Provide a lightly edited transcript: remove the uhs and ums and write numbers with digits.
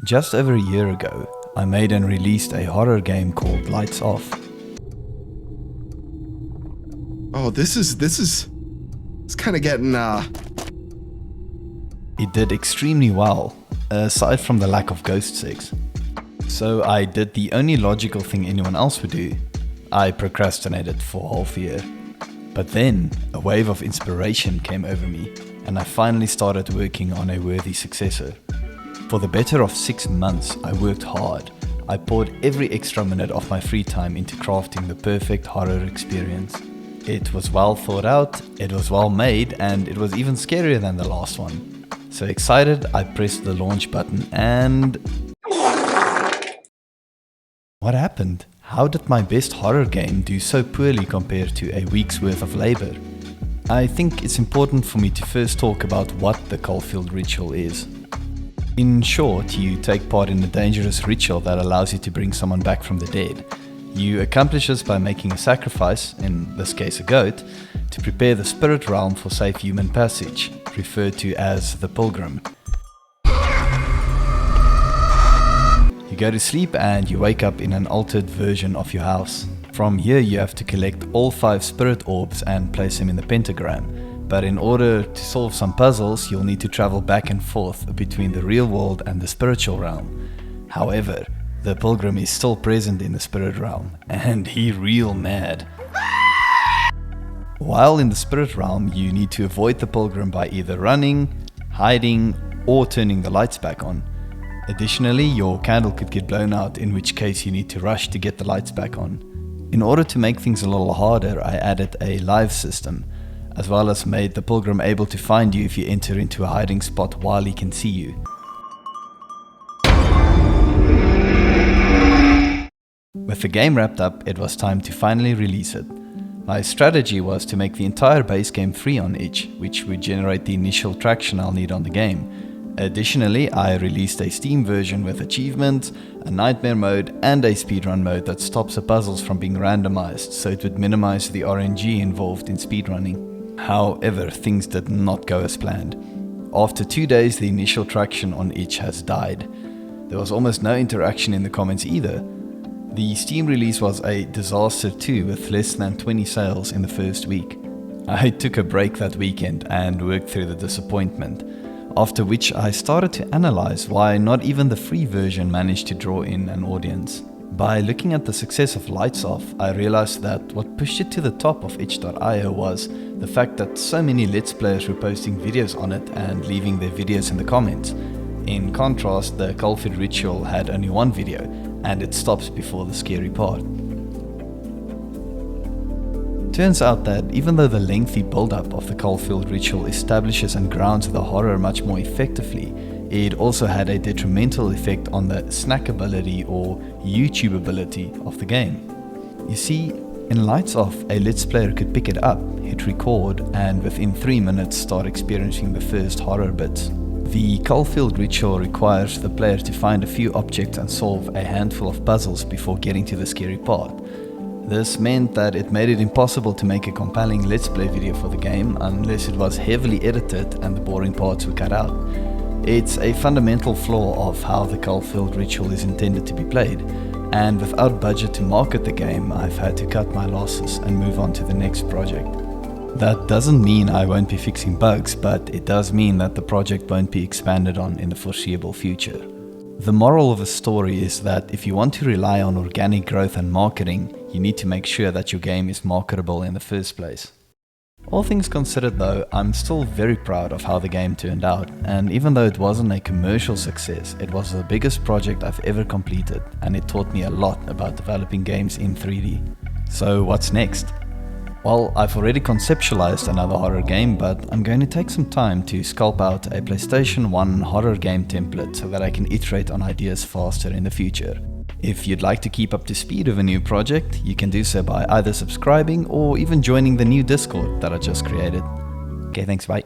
Just over a year ago, I made and released a horror game called Lights Off. Oh, it's kind of getting, It did extremely well, aside from the lack of ghost sex. So I did the only logical thing anyone else would do. I procrastinated for half a year. But then, a wave of inspiration came over me, and I finally started working on a worthy successor. For the better of 6 months, I worked hard. I poured every extra minute of my free time into crafting the perfect horror experience. It was well thought out, it was well made, and it was even scarier than the last one. So excited, I pressed the launch button and... What happened? How did my best horror game do so poorly compared to a week's worth of labor? I think it's important for me to first talk about what the Caulfield Ritual is. In short, you take part in a dangerous ritual that allows you to bring someone back from the dead. You accomplish this by making a sacrifice, in this case a goat, to prepare the spirit realm for safe human passage, referred to as the pilgrim. You go to sleep and you wake up in an altered version of your house. From here you have to collect all 5 spirit orbs and place them in the pentagram. But in order to solve some puzzles, you'll need to travel back and forth between the real world and the spiritual realm. However, the pilgrim is still present in the spirit realm, and he real mad. While in the spirit realm, you need to avoid the pilgrim by either running, hiding, or turning the lights back on. Additionally, your candle could get blown out, in which case you need to rush to get the lights back on. In order to make things a little harder, I added a live system, as well as made the pilgrim able to find you if you enter into a hiding spot while he can see you. With the game wrapped up, it was time to finally release it. My strategy was to make the entire base game free on itch, which would generate the initial traction I'll need on the game. Additionally, I released a Steam version with achievements, a nightmare mode, and a speedrun mode that stops the puzzles from being randomized, so it would minimize the RNG involved in speedrunning. However, things did not go as planned. After 2 days, the initial traction on itch has died. There was almost no interaction in the comments either. The Steam release was a disaster too, with less than 20 sales in the first week. I took a break that weekend and worked through the disappointment, after which I started to analyze why not even the free version managed to draw in an audience. By looking at the success of Lights Off, I realized that what pushed it to the top of itch.io was the fact that so many Let's Players were posting videos on it and leaving their videos in the comments. In contrast, the Caulfield Ritual had only one video, and it stops before the scary part. Turns out that even though the lengthy build-up of the Caulfield Ritual establishes and grounds the horror much more effectively, it also had a detrimental effect on the snackability or YouTubeability of the game. You see, in Lights Off, a Let's Player could pick it up, hit record, and within 3 minutes start experiencing the first horror bits. The Caulfield Ritual requires the player to find a few objects and solve a handful of puzzles before getting to the scary part. This meant that it made it impossible to make a compelling Let's Play video for the game unless it was heavily edited and the boring parts were cut out. It's a fundamental flaw of how the Caulfield Ritual is intended to be played, and without budget to market the game, I've had to cut my losses and move on to the next project. That doesn't mean I won't be fixing bugs, but it does mean that the project won't be expanded on in the foreseeable future. The moral of the story is that if you want to rely on organic growth and marketing, you need to make sure that your game is marketable in the first place. All things considered though, I'm still very proud of how the game turned out, and even though it wasn't a commercial success, it was the biggest project I've ever completed, and it taught me a lot about developing games in 3D. So what's next? Well, I've already conceptualized another horror game, but I'm going to take some time to sculpt out a PlayStation 1 horror game template so that I can iterate on ideas faster in the future. If you'd like to keep up to speed with a new project, you can do so by either subscribing or even joining the new Discord that I just created. Okay, thanks, bye.